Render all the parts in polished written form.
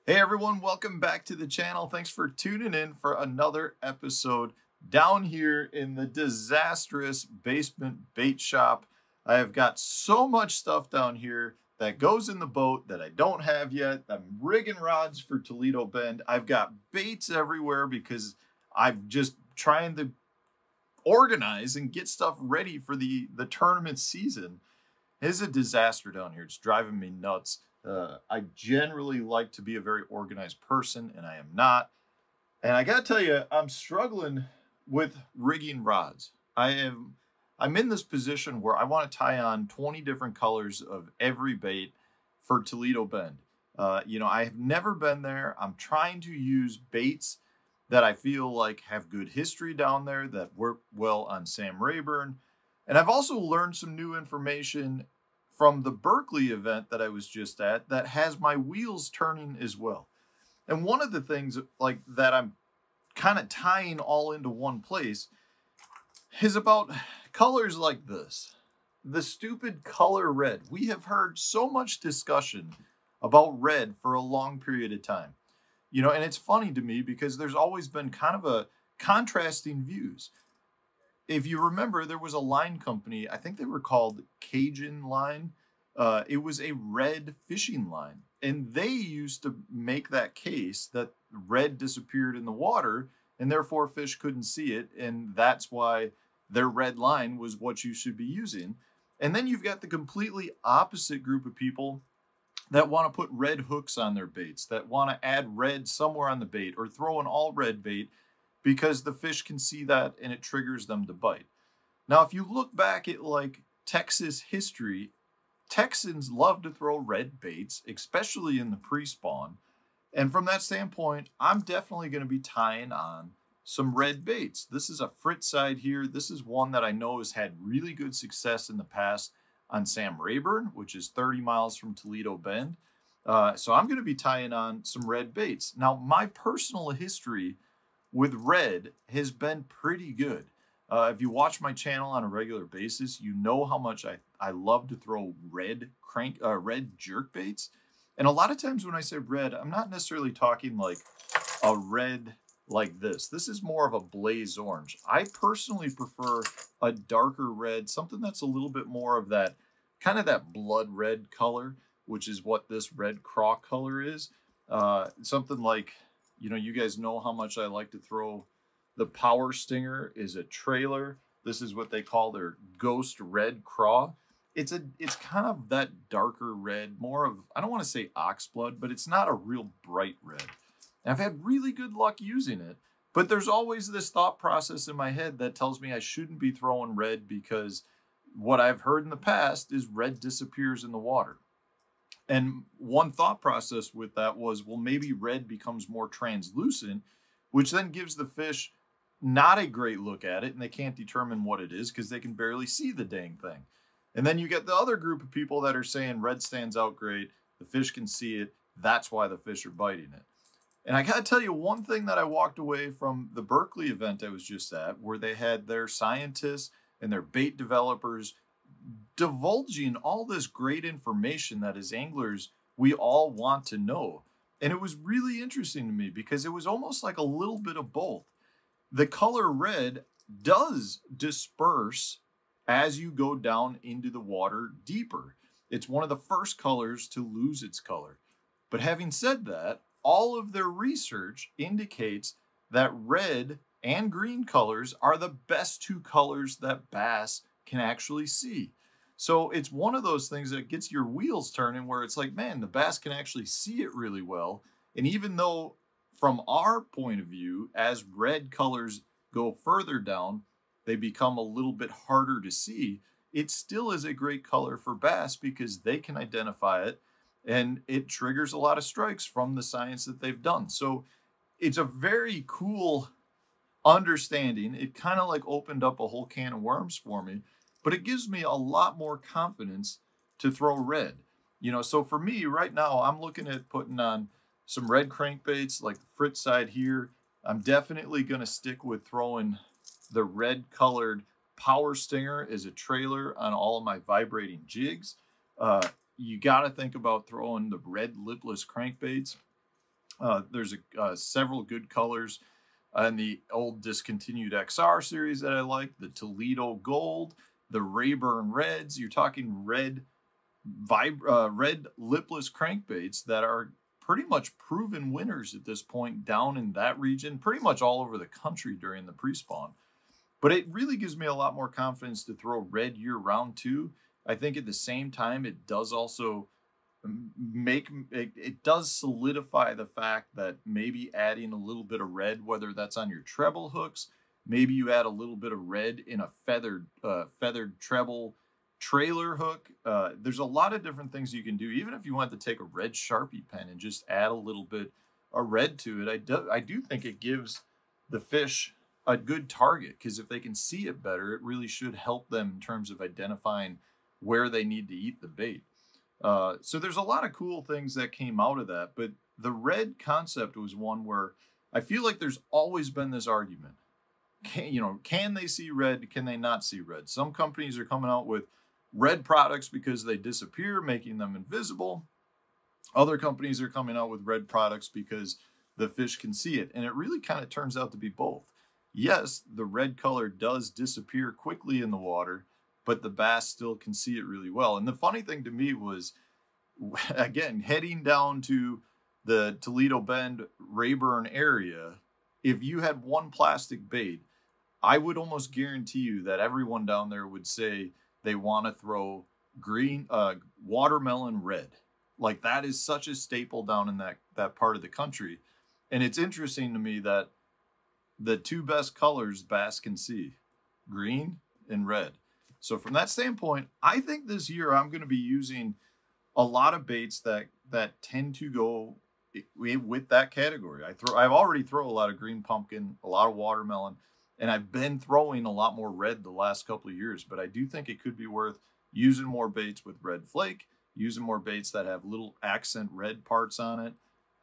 Hey everyone, welcome back to the channel. Thanks for tuning in for another episode down here in the disastrous basement bait shop. I have got so much stuff down here that goes in the boat that I don't have yet. I'm rigging rods for Toledo Bend. I've got baits everywhere because I'm just trying to organize and get stuff ready for the tournament season. It's a disaster down here. It's driving me nuts. I generally like to be a very organized person, and I am not. And I gotta tell you, I'm struggling with rigging rods. I'm in this position where I want to tie on 20 different colors of every bait for Toledo Bend. I have never been there. I'm trying to use baits that I feel like have good history down there, that work well on Sam Rayburn. And I've also learned some new information from the Berkeley event that I was just at that has my wheels turning as well. And one of the things like that I'm kind of tying all into one place is about colors like this. The stupid color red. We have heard so much discussion about red for a long period of time. And it's funny to me because there's always been kind of a contrasting views. If you remember, there was a line company, I think they were called Cajun Line. It was a red fishing line. And they used to make that case that red disappeared in the water and therefore fish couldn't see it. And that's why their red line was what you should be using. And then you've got the completely opposite group of people that want to put red hooks on their baits, that want to add red somewhere on the bait or throw an all red bait because the fish can see that and it triggers them to bite. Now, if you look back at like Texas history, Texans love to throw red baits, especially in the pre-spawn. And from that standpoint, I'm definitely going to be tying on some red baits. This is a Fritz side here. This is one that I know has had really good success in the past on Sam Rayburn, which is 30 miles from Toledo Bend. So I'm going to be tying on some red baits. Now, my personal history with red has been pretty good. If you watch my channel on a regular basis, you know how much I love to throw red jerk baits. And a lot of times when I say red, I'm not necessarily talking like a red like this. This is more of a blaze orange. I personally prefer a darker red, something that's a little bit more of that kind of that blood red color, which is what this red craw color is. Something like, you guys know how much I like to throw. The Power Stinger is a trailer. This is what they call their ghost red craw. It's kind of that darker red, more of, I don't want to say oxblood, but it's not a real bright red. And I've had really good luck using it, but there's always this thought process in my head that tells me I shouldn't be throwing red because what I've heard in the past is red disappears in the water. And one thought process with that was, well, maybe red becomes more translucent, which then gives the fish not a great look at it, and they can't determine what it is because they can barely see the dang thing. And then you get the other group of people that are saying red stands out great, the fish can see it, that's why the fish are biting it. And I gotta tell you, one thing that I walked away from the Berkeley event I was just at, where they had their scientists and their bait developers divulging all this great information that as anglers, we all want to know. And it was really interesting to me because it was almost like a little bit of both. The color red does disperse as you go down into the water deeper. It's one of the first colors to lose its color. But having said that, all of their research indicates that red and green colors are the best two colors that bass can actually see. So it's one of those things that gets your wheels turning where it's like, man, the bass can actually see it really well. And even though from our point of view, as red colors go further down, they become a little bit harder to see, it still is a great color for bass because they can identify it and it triggers a lot of strikes from the science that they've done. So it's a very cool understanding. It kind of like opened up a whole can of worms for me, but it gives me a lot more confidence to throw red. So for me right now, I'm looking at putting on some red crankbaits like the Fritz side here. I'm definitely going to stick with throwing the red colored Power Stinger as a trailer on all of my vibrating jigs. You got to think about throwing the red lipless crankbaits. There's several good colors in the old discontinued XR series that I like. The Toledo Gold, the Rayburn Reds. You're talking red lipless crankbaits that are pretty much proven winners at this point down in that region, pretty much all over the country during the pre-spawn. But it really gives me a lot more confidence to throw red year-round too. I think at the same time, it does also it does solidify the fact that maybe adding a little bit of red, whether that's on your treble hooks, maybe you add a little bit of red in a feathered treble trailer hook. There's a lot of different things you can do. Even if you want to take a red Sharpie pen and just add a little bit of red to it, I do think it gives the fish a good target, because if they can see it better, it really should help them in terms of identifying where they need to eat the bait. So there's a lot of cool things that came out of that, but the red concept was one where I feel like there's always been this argument. Can they see red? Can they not see red? Some companies are coming out with red products because they disappear, making them invisible. Other companies are coming out with red products because the fish can see it. And it really kind of turns out to be both. Yes, the red color does disappear quickly in the water, but the bass still can see it really well. And the funny thing to me was, again, heading down to the Toledo Bend, Rayburn area, if you had one plastic bait, I would almost guarantee you that everyone down there would say they want to throw green, watermelon red. Like, that is such a staple down in that part of the country. And it's interesting to me that the two best colors bass can see, green and red. So from that standpoint, I think this year I'm going to be using a lot of baits that tend to go with that category. I've already thrown a lot of green pumpkin, a lot of watermelon, and I've been throwing a lot more red the last couple of years, but I do think it could be worth using more baits with red flake, using more baits that have little accent red parts on it.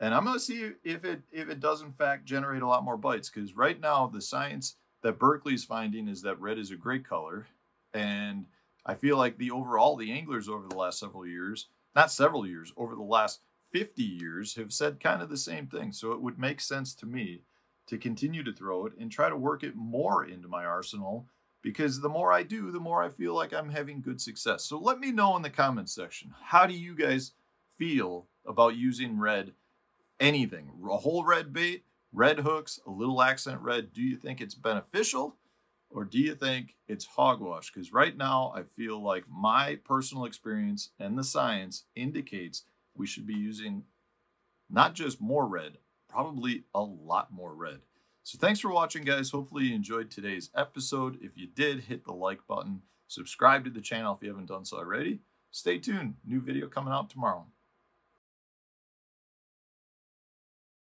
And I'm going to see if it does in fact generate a lot more bites, because right now the science that Berkeley's finding is that red is a great color. And I feel like the anglers over the last several years, over the last 50 years have said kind of the same thing. So it would make sense to me to continue to throw it and try to work it more into my arsenal, because the more I do, the more I feel like I'm having good success. So let me know in the comments section, how do you guys feel about using red? Anything, a whole red bait, red hooks, a little accent red. Do you think it's beneficial, or do you think it's hogwash? Because right now I feel like my personal experience and the science indicates we should be using not just more red, probably a lot more red. So thanks for watching, guys. Hopefully you enjoyed today's episode. If you did, hit the like button, subscribe to the channel if you haven't done so already. Stay tuned, new video coming out tomorrow.